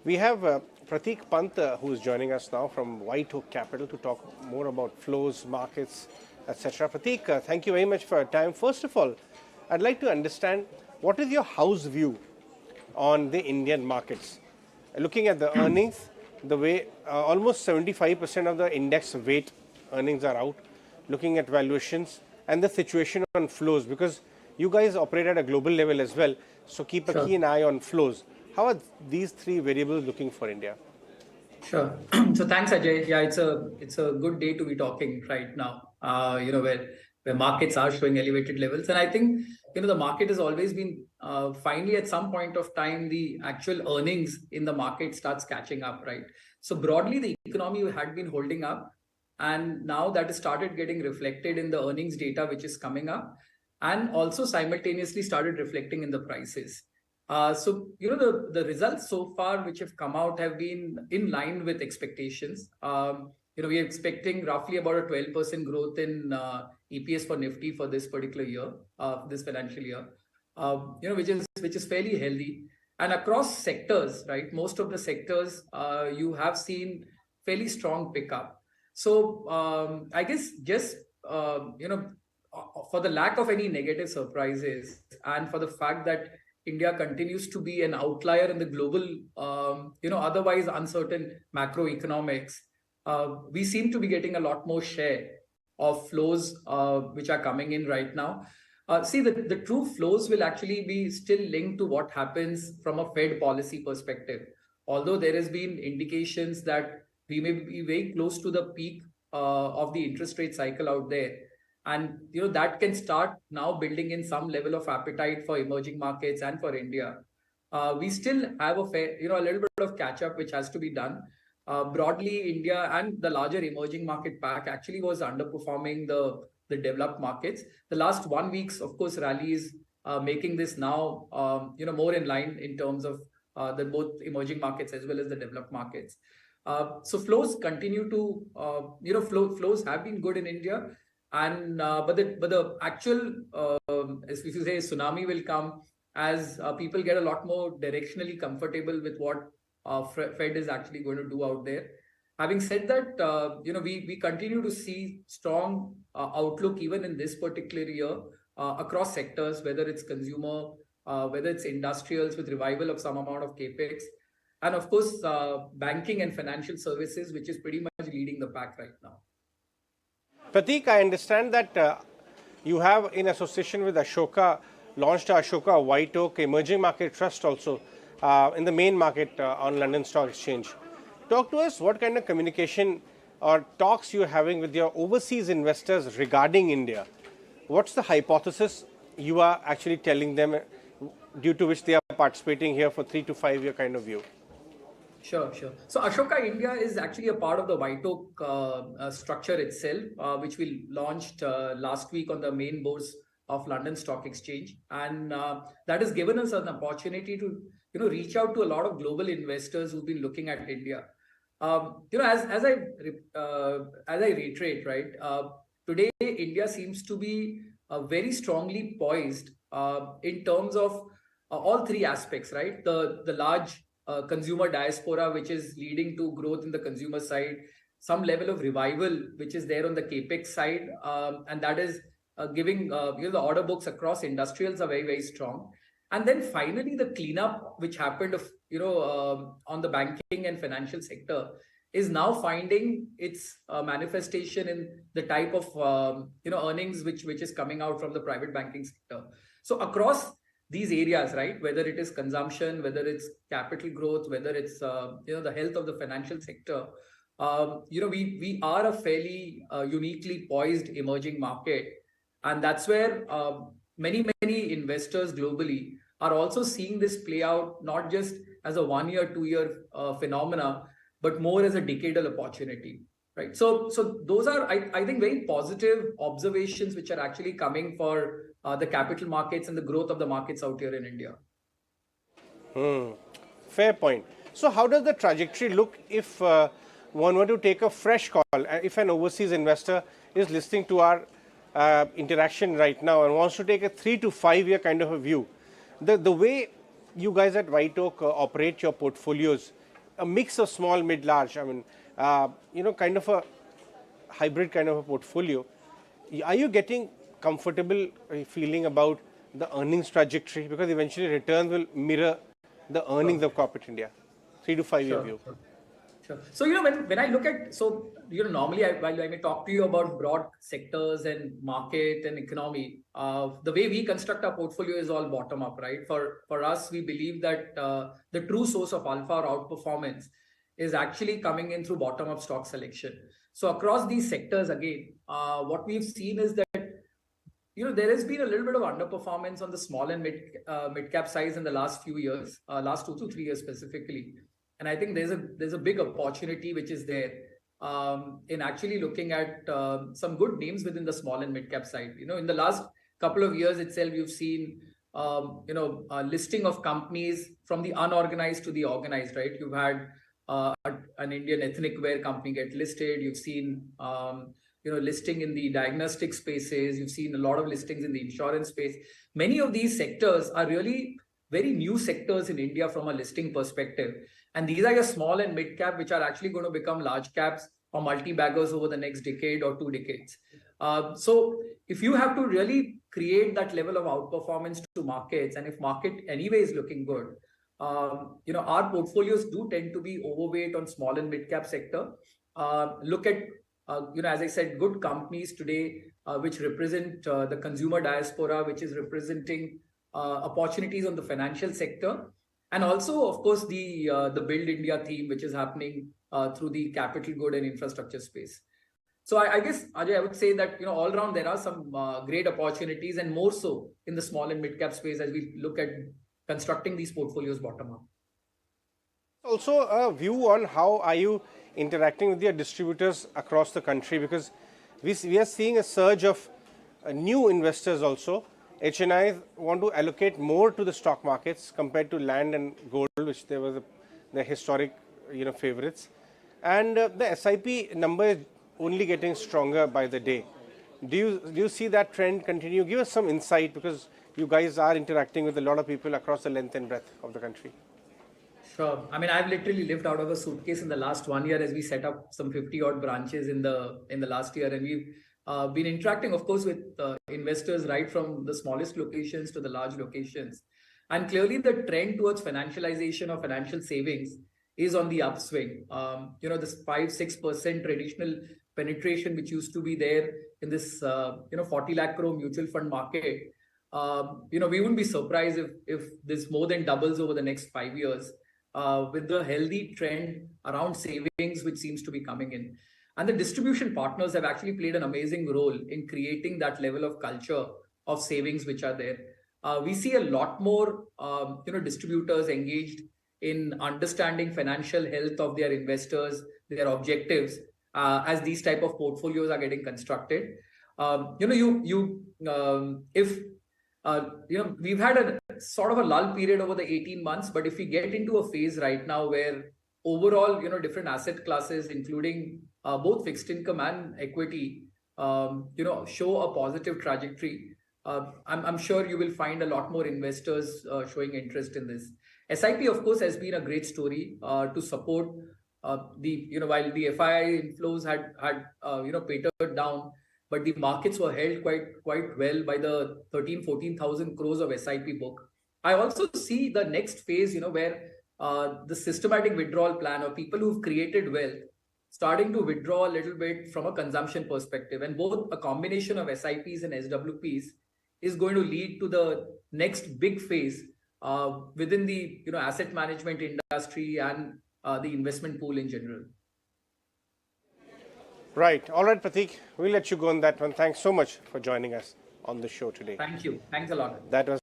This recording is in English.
We have Prateek Pant, who is joining us now from WhiteOak Capital to talk more about flows, markets, etc. Prateek, thank you very much for your time. First of all, I'd like to understand what is your house view on the Indian markets? Looking at the earnings, the way almost 75% of the index weight earnings are out, looking at valuations and the situation on flows, because you guys operate at a global level as well, so keep a Sure, keen eye on flows. How are these three variables looking for India? sure. So thanks, Ajay. Yeah, it's a good day to be talking right now. Where markets are showing elevated levels, and I think the market has always been finally at some point of time the actual earnings in the market starts catching up, right? So broadly, the economy had been holding up, and now that has started getting reflected in the earnings data which is coming up, and also simultaneously started reflecting in the prices. The results so far which have come out have been in line with expectations. We are expecting roughly about a 12% growth in EPS for Nifty for this particular year, this financial year. Which is fairly healthy, and across sectors, right? Most of the sectors you have seen fairly strong pickup. So I guess just for the lack of any negative surprises, and for the fact that India continues to be an outlier in the global, otherwise uncertain macroeconomics. We seem to be getting a lot more share of flows which are coming in right now. The true flows will actually be still linked to what happens from a Fed policy perspective. Although there has been indications that we may be very close to the peak of the interest rate cycle out there, and that can start now building in some level of appetite for emerging markets and for India. We still have a little bit of catch up which has to be done. Broadly, India and the larger emerging market pack actually was underperforming the developed markets. The last 1 week's, of course, rally is making this now more in line in terms of the both emerging markets as well as the developed markets. So flows continue to flows have been good in India. And but the actual if you say tsunami will come as people get a lot more directionally comfortable with what Fed is actually going to do out there. Having said that, we continue to see strong outlook even in this particular year across sectors, whether it's consumer, whether it's industrials with revival of some amount of capex, and of course banking and financial services, which is pretty much leading the pack right now. Prateek, I understand that you have, in association with Ashoka, launched Ashoka WhiteOak Emerging Market Trust also in the main market on London Stock Exchange. Talk to us what kind of communication or talks you're having with your overseas investors regarding India. What's the hypothesis you are actually telling them due to which they are participating here for 3 to 5 year kind of view? Sure. So Ashoka India is actually a part of the WhiteOak structure itself, which we launched last week on the main boards of London Stock Exchange, and that has given us an opportunity to reach out to a lot of global investors who've been looking at India. As I reiterate, right, today India seems to be very strongly poised in terms of all three aspects, right? The large consumer diaspora, which is leading to growth in the consumer side, some level of revival, which is there on the capex side, and that is giving the order books across industrials are very, very strong. And then finally, the cleanup which happened on the banking and financial sector is now finding its manifestation in the type of earnings which is coming out from the private banking sector. So across these areas, right, whether it is consumption, whether it's capital growth, whether it's the health of the financial sector, we are a fairly uniquely poised emerging market, and that's where many investors globally are also seeing this play out not just as a 1 year, 2 year phenomena, but more as a decadal opportunity, right? So those are, I think, very positive observations which are actually coming for the capital markets and the growth of the markets out here in India. Fair point. So how does the trajectory look if one were to take a fresh call? If an overseas investor is listening to our interaction right now and wants to take a 3 to 5 year kind of a view, the way you guys at WhiteOak operate your portfolios, a mix of small, mid, large. I mean, kind of a hybrid kind of a portfolio. Are you getting comfortable feeling about the earnings trajectory? Because eventually returns will mirror the earnings of corporate India, 3 to 5 year view. Sure. So, when I look at, normally while I may talk to you about broad sectors and market and economy, the way we construct our portfolio is all bottom up, right? For us, we believe that the true source of alpha or outperformance is actually coming in through bottom up stock selection. So across these sectors, again, what we've seen is that there has been a little bit of underperformance on the small and mid cap size in the last few years, last 2 to 3 years specifically. And I think there's a big opportunity which is there in actually looking at some good names within the small and mid cap side. In the last couple of years itself, you've seen a listing of companies from the unorganized to the organized, right? You've had an Indian ethnic wear company get listed. You've seen listing in the diagnostic spaces. You've seen a lot of listings in the insurance space. Many of these sectors are really very new sectors in India from a listing perspective. And these are your small and mid cap, which are actually going to become large caps or multi-baggers over the next decade or 2 decades. So if you have to really create that level of outperformance to markets, and if market anyway is looking good, our portfolios do tend to be overweight on small and mid cap sector. Look at, as I said, good companies today, which represent the consumer diaspora, which is representing opportunities on the financial sector. And also, of course, the Build India theme, which is happening through the capital good and infrastructure space. So I guess, Ajay, I would say that, all around there are some great opportunities, and more so in the small and mid cap space as we look at constructing these portfolios bottom up. Also a view on how are you interacting with your distributors across the country, because we are seeing a surge of new investors also. HNIs want to allocate more to the stock markets compared to land and gold, which they were the historic favorites. And the SIP number is only getting stronger by the day. Do you see that trend continue? Give us some insight, because you guys are interacting with a lot of people across the length and breadth of the country. Sure. I mean, I've literally lived out of a suitcase in the last 1 year as we set up some 50 odd branches in the last year, and we've been interacting, of course, with investors right from the smallest locations to the large locations. And clearly, the trend towards financialization of financial savings is on the upswing. This 5-6% traditional penetration, which used to be there in this 40 lakh crore mutual fund market. We wouldn't be surprised if this more than doubles over the next 5 years. With the healthy trend around savings, which seems to be coming in. And the distribution partners have actually played an amazing role in creating that level of culture of savings which are there. We see a lot more, distributors engaged in understanding financial health of their investors, their objectives, as these type of portfolios are getting constructed. We've had a sort of a lull period over the 18 months, but if we get into a phase right now where overall, different asset classes, including both fixed income and equity, show a positive trajectory, I'm sure you will find a lot more investors showing interest in this. SIP, of course, has been a great story to support while the FII inflows had petered down, but the markets were held quite well by the 13,000-14,000 crores of SIP book. I also see the next phase, where the systematic withdrawal plan, or people who've created wealth starting to withdraw a little bit from a consumption perspective, and both a combination of SIPs and SWPs is going to lead to the next big phase within the asset management industry and the investment pool in general. Right. All right, Prateek, we'll let you go on that one. Thanks so much for joining us on the show today. Thank you. Thanks a lot. That was